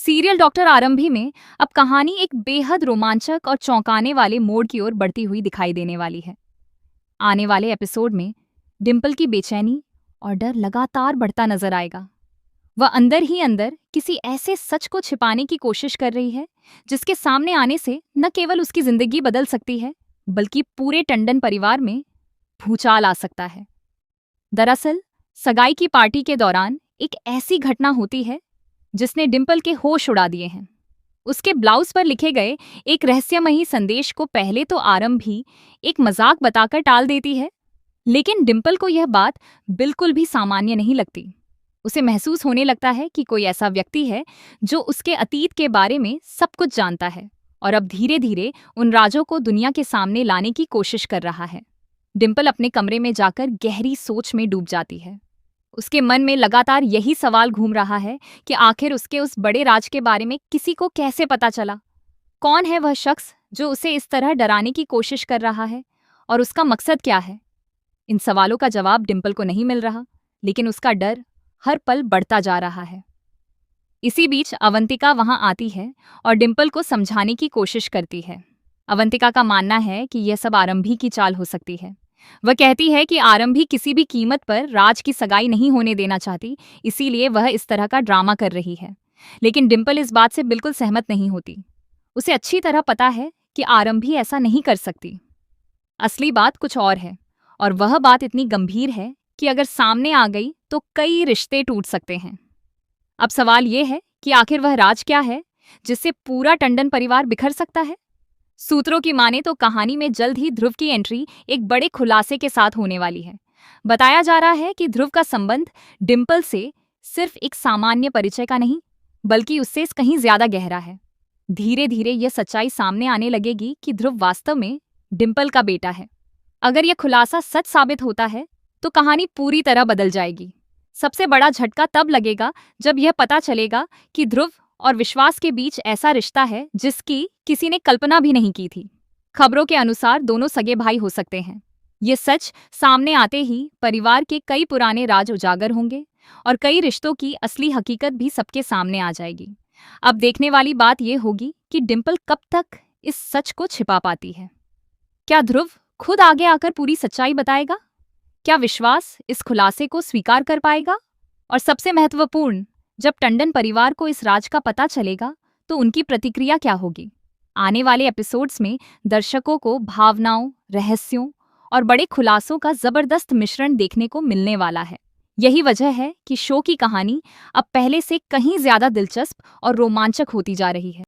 Serial doctor आरंभी में अब कहानी एक बेहद रोमांचक और चौंकाने वाले मोड़ की ओर बढ़ती हुई दिखाई देने वाली है। आने वाले एपिसोड में डिम्पल की बेचैनी और डर लगातार बढ़ता नजर आएगा। वह अंदर ही अंदर किसी ऐसे सच को छिपाने की कोशिश कर रही है जिसके सामने आने से न केवल उसकी जिंदगी बदल सकती है बल्कि पूरे टंडन परिवार में भूचाल आ सकता है। दरअसल सगाई की पार्टी के दौरान एक ऐसी घटना होती है जिसने डिम्पल के होश उड़ा दिए हैं। उसके ब्लाउज पर लिखे गए एक रहस्यमयी संदेश को पहले तो आरंभी एक मजाक बताकर टाल देती है, लेकिन डिम्पल को यह बात बिल्कुल भी सामान्य नहीं लगती। उसे महसूस होने लगता है कि कोई ऐसा व्यक्ति है जो उसके अतीत के बारे में सब कुछ जानता है और अब धीरे धीरे उन राजों को दुनिया के सामने लाने की कोशिश कर रहा है। डिम्पल अपने कमरे में जाकर गहरी सोच में डूब जाती है। उसके मन में लगातार यही सवाल घूम रहा है कि आखिर उसके उस बड़े राज के बारे में किसी को कैसे पता चला। कौन है वह शख्स जो उसे इस तरह डराने की कोशिश कर रहा है और उसका मकसद क्या है। इन सवालों का जवाब डिम्पल को नहीं मिल रहा, लेकिन उसका डर हर पल बढ़ता जा रहा है। इसी बीच अवंतिका वहां आती है और डिम्पल को समझाने की कोशिश करती है। अवंतिका का मानना है कि यह सब आरंभी की चाल हो सकती है। वह कहती है कि आरंभी किसी भी कीमत पर राज की सगाई नहीं होने देना चाहती, इसीलिए वह इस तरह का ड्रामा कर रही है। लेकिन डिम्पल इस बात से बिल्कुल सहमत नहीं होती। उसे अच्छी तरह पता है कि आरंभी ऐसा नहीं कर सकती। असली बात कुछ और है, और वह बात इतनी गंभीर है कि अगर सामने आ गई तो कई रिश्ते टूट सकते हैं। अब सवाल यह है कि आखिर वह राज क्या है जिससे पूरा टंडन परिवार बिखर सकता है। सूत्रों की माने तो कहानी में जल्द ही ध्रुव की एंट्री एक बड़े खुलासे के साथ होने वाली है। बताया जा रहा है कि ध्रुव का संबंध डिम्पल से सिर्फ एक सामान्य परिचय का नहीं, बल्कि उससे कहीं ज्यादा गहरा है। धीरे धीरे यह सच्चाई सामने आने लगेगी कि ध्रुव वास्तव में डिम्पल का बेटा है। अगर यह खुलासा सच साबित होता है तो कहानी पूरी तरह बदल जाएगी। सबसे बड़ा झटका तब लगेगा जब यह पता चलेगा कि ध्रुव और विश्वास के बीच ऐसा रिश्ता है जिसकी किसी ने कल्पना भी नहीं की थी। खबरों के अनुसार दोनों सगे भाई हो सकते हैं। ये सच सामने आते ही परिवार के कई पुराने राज उजागर होंगे और कई रिश्तों की असली हकीकत भी सबके सामने आ जाएगी। अब देखने वाली बात यह होगी कि डिम्पल कब तक इस सच को छिपा पाती है। क्या ध्रुव खुद आगे आकर पूरी सच्चाई बताएगा? क्या विश्वास इस खुलासे को स्वीकार कर पाएगा? और सबसे महत्वपूर्ण, जब टंडन परिवार को इस राज का पता चलेगा तो उनकी प्रतिक्रिया क्या होगी? आने वाले एपिसोड्स में दर्शकों को भावनाओं, रहस्यों और बड़े खुलासों का जबरदस्त मिश्रण देखने को मिलने वाला है। यही वजह है कि शो की कहानी अब पहले से कहीं ज्यादा दिलचस्प और रोमांचक होती जा रही है।